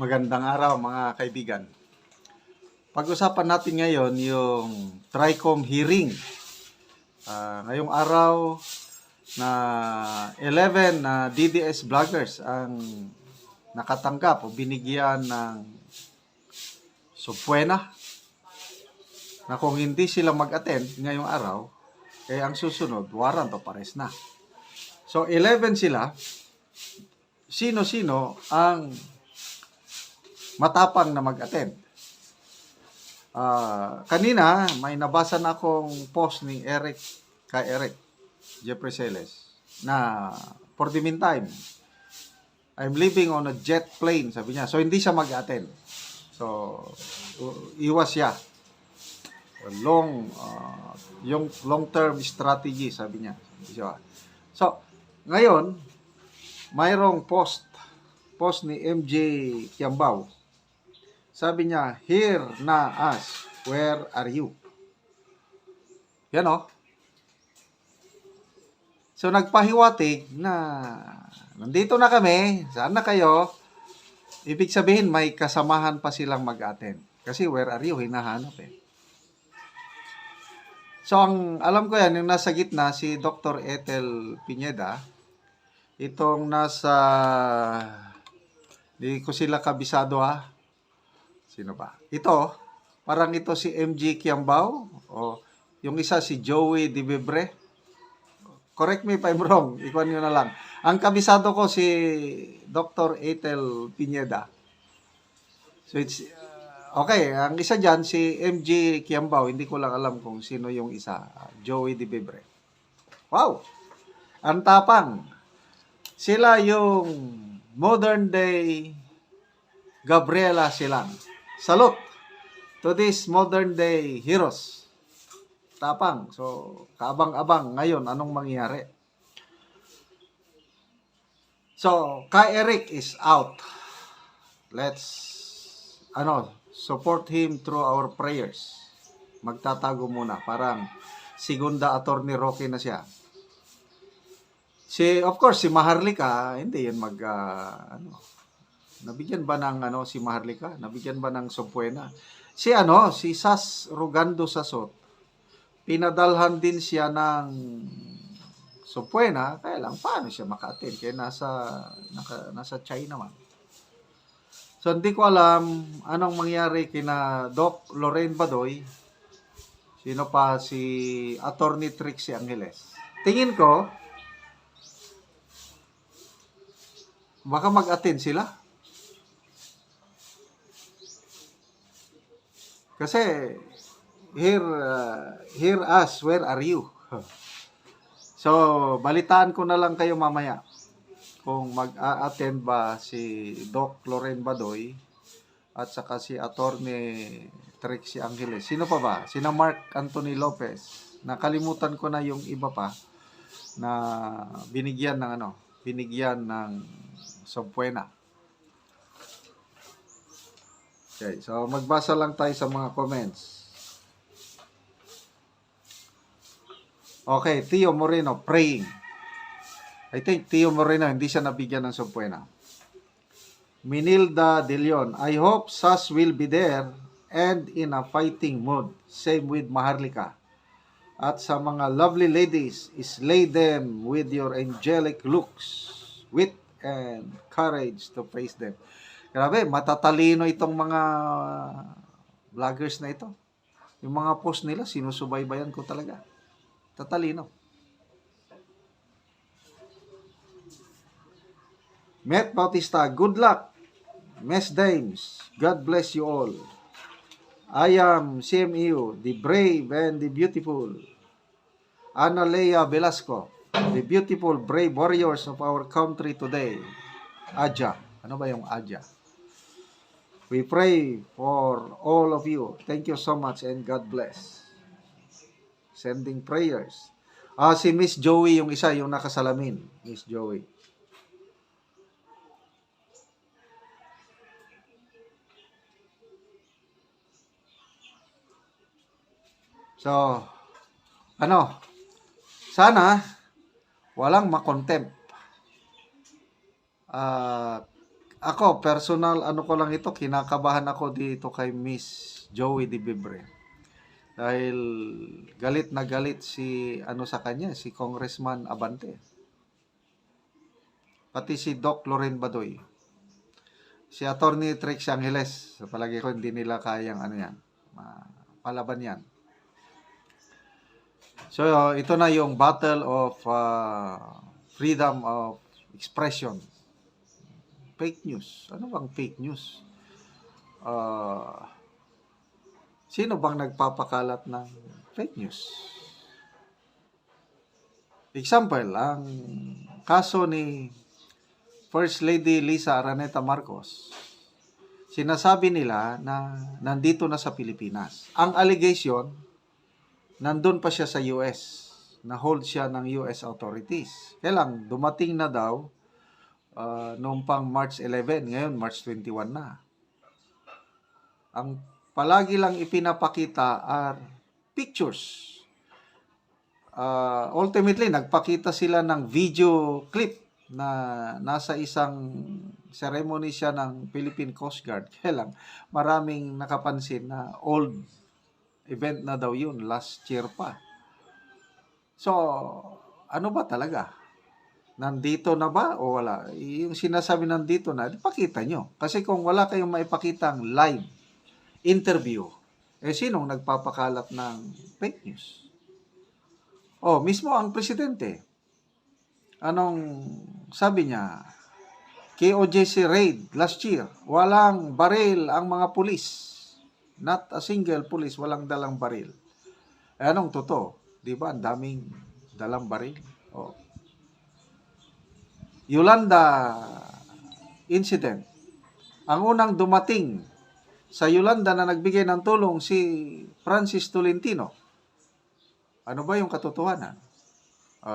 Magandang araw mga kaibigan. Pag-usapan natin ngayon yung TRICOM hearing. Ngayong araw na 11 na DDS vloggers ang nakatanggap o binigyan ng subpoena na kung hindi sila mag-attend ngayong araw, ang susunod, warrant of arrest na. So 11 sila. Sino-sino ang matapang na mag-attend? Kanina, may nabasa na akong post ni kay Eric Jeffrey Celes na for the meantime, I'm living on a jet plane, sabi niya. So, hindi siya mag-attend. So, iwas siya. Yung long-term strategy, sabi niya. So, ngayon, mayroong post ni MJ Kiambao. Sabi niya, "Here na us, where are you?" Yan o. So, nagpahiwatig na nandito na kami, saan na kayo? Ibig sabihin, may kasamahan pa silang mag-attend. Kasi where are you, hinahanap eh. So, ang alam ko yan, yung nasa gitna, si Dr. Ethel Pineda, itong nasa, di ko sila kabisado ha. Sino ba? Ito, parang ito si MJ Kiambao o yung isa si Joey Dibebre. Correct me if I'm wrong. Ikuan nyo na lang. Ang kabisado ko si Dr. Ethel Pineda. So it's okay, ang isa diyan si MJ Kiambao. Hindi ko lang alam kung sino yung isa. Joey Dibebre. Wow! Ang tapang. Sila yung modern day Gabriela Silang. Salute to these modern day heroes. Tapang. So, kaabang-abang ngayon anong mangyayari. So, kay Eric is out. Let's support him through our prayers. Magtatago muna. Parang segunda attorney Roque na siya. Of course, si Maharlika, hindi yun nabigyan ba ng si Maharlika? Nabigyan ba ng subpoena? Si Sas Rugando Sasot, pinadalhan din siya ng subpoena, kaya lang paano siya maka-attend? Kaya nasa China man. So hindi ko alam anong mangyari kina Doc Lorraine Badoy, sino pa si Attorney Trixie Angeles. Tingin ko, baka mag-attend sila. Kasi, here us, where are you? So, balitaan ko na lang kayo mamaya kung mag-a-attend ba si Doc Lorraine Badoy at saka si Attorney Trixie Angeles. Sino pa ba? Sina Mark Anthony Lopez. Nakalimutan ko na yung iba pa na binigyan ng subpoena. Okay, so magbasa lang tayo sa mga comments. Okay, Tio Moreno, praying. I think Tio Moreno, hindi siya nabigyan ng subpoena. Minilda De Leon, I hope Sas will be there and in a fighting mood. Same with Maharlika. At sa mga lovely ladies, slay them with your angelic looks, wit and courage to face them. Grabe, matatalino itong mga vloggers na ito. Yung mga post nila, sinusubaybayan ko talaga. Tatalino. Met Bautista, good luck. Mes Dames, God bless you all. I am CMU, the brave and the beautiful. Ana Lea Velasco, the beautiful brave warriors of our country today. Aja. Ano ba yung Aja? We pray for all of you. Thank you so much and God bless. Sending prayers. Si Miss Joey yung isa, yung nakasalamin. Miss Joey. So, sana walang makontempt. ako, personal, ano ko lang ito, kinakabahan ako dito kay Miss Joey Dibibre. Dahil galit na galit si, ano sa kanya, si Congressman Abante. Pati si Doc Loren Badoy. Si Attorney Trix Angeles, sa palagi ko hindi nila kayang ano yan, palaban yan. So, ito na yung battle of freedom of expression. Fake news. Ano bang fake news? Sino bang nagpapakalat ng fake news? Example, ang kaso ni First Lady Lisa Araneta Marcos. Sinasabi nila na nandito na sa Pilipinas. Ang allegation, nandun pa siya sa US. Na-hold siya ng US authorities. Kailang dumating na daw noong pang March 11, ngayon March 21 na. Ang palagi lang ipinapakita are pictures. Ultimately, nagpakita sila ng video clip na nasa isang ceremony siya ng Philippine Coast Guard. Kailang maraming nakapansin na old event na daw yun, last year pa. So, ano ba talaga? Nandito na ba o wala? Yung sinasabi nandito na, ipakita nyo. Kasi kung wala kayong maipakitang live interview, sinong nagpapakalat ng fake news? Mismo ang presidente. Anong sabi niya? KOJC raid last year. Walang baril ang mga pulis. Not a single police, walang dalang baril. Anong totoo? Di ba? Ang daming dalang baril. Yolanda incident. Ang unang dumating sa Yolanda na nagbigay ng tulong si Francis Tolentino. Ano ba yung katotohanan?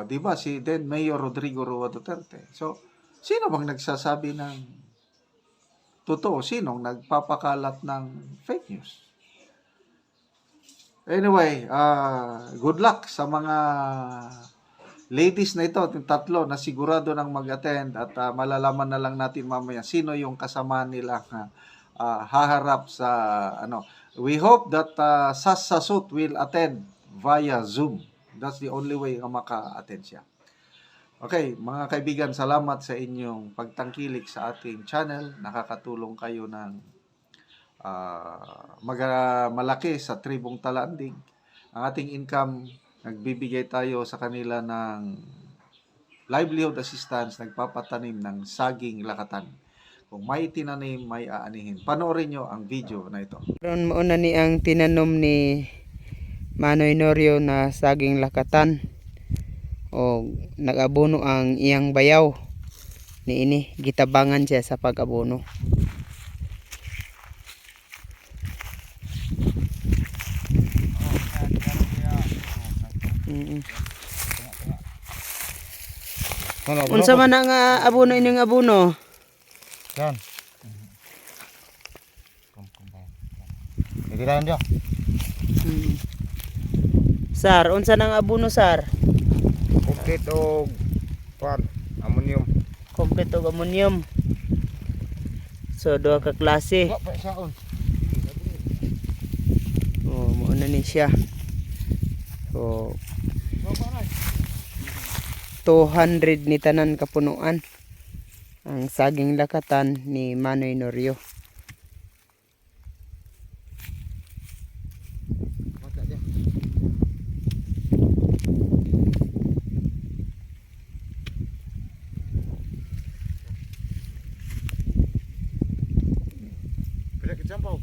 Di ba si then Mayor Rodrigo Roa Duterte. So, sino bang nagsasabi ng totoo? Sinong nagpapakalat ng fake news? Anyway, good luck sa mga ladies na ito, yung tatlo na sigurado nang mag-attend at malalaman na lang natin mamaya sino yung kasama nila haharap sa ano. We hope that Sas Sasut will attend via Zoom. That's the only way na maka-attend siya. Okay, mga kaibigan, salamat sa inyong pagtangkilik sa ating channel. Nakakatulong kayo ng malaki sa tribong Talandig. Ang ating income, nagbibigay tayo sa kanila ng livelihood assistance, nagpapatanim ng saging lakatan. Kung may tinanim, may aanihin. Panoorin nyo ang video na ito. Ron mo na ni ang tinanom ni Manoy Norio na saging lakatan. O nag-abono ang iyang bayaw. Niini, gitabangan siya sa pag-abono. Unsa man ang abono inyong abono? Yan. Ikiran dia. Sar, unsa nang abono sar? Kompleto og pan, ammonium. Kompleto og ammonium. So duha ka klase. Wa pa saon. Mo na ni siya. So 200 ni tanan kapunuan ang saging lakatan ni Manoy Norio. Pila ka sampaw?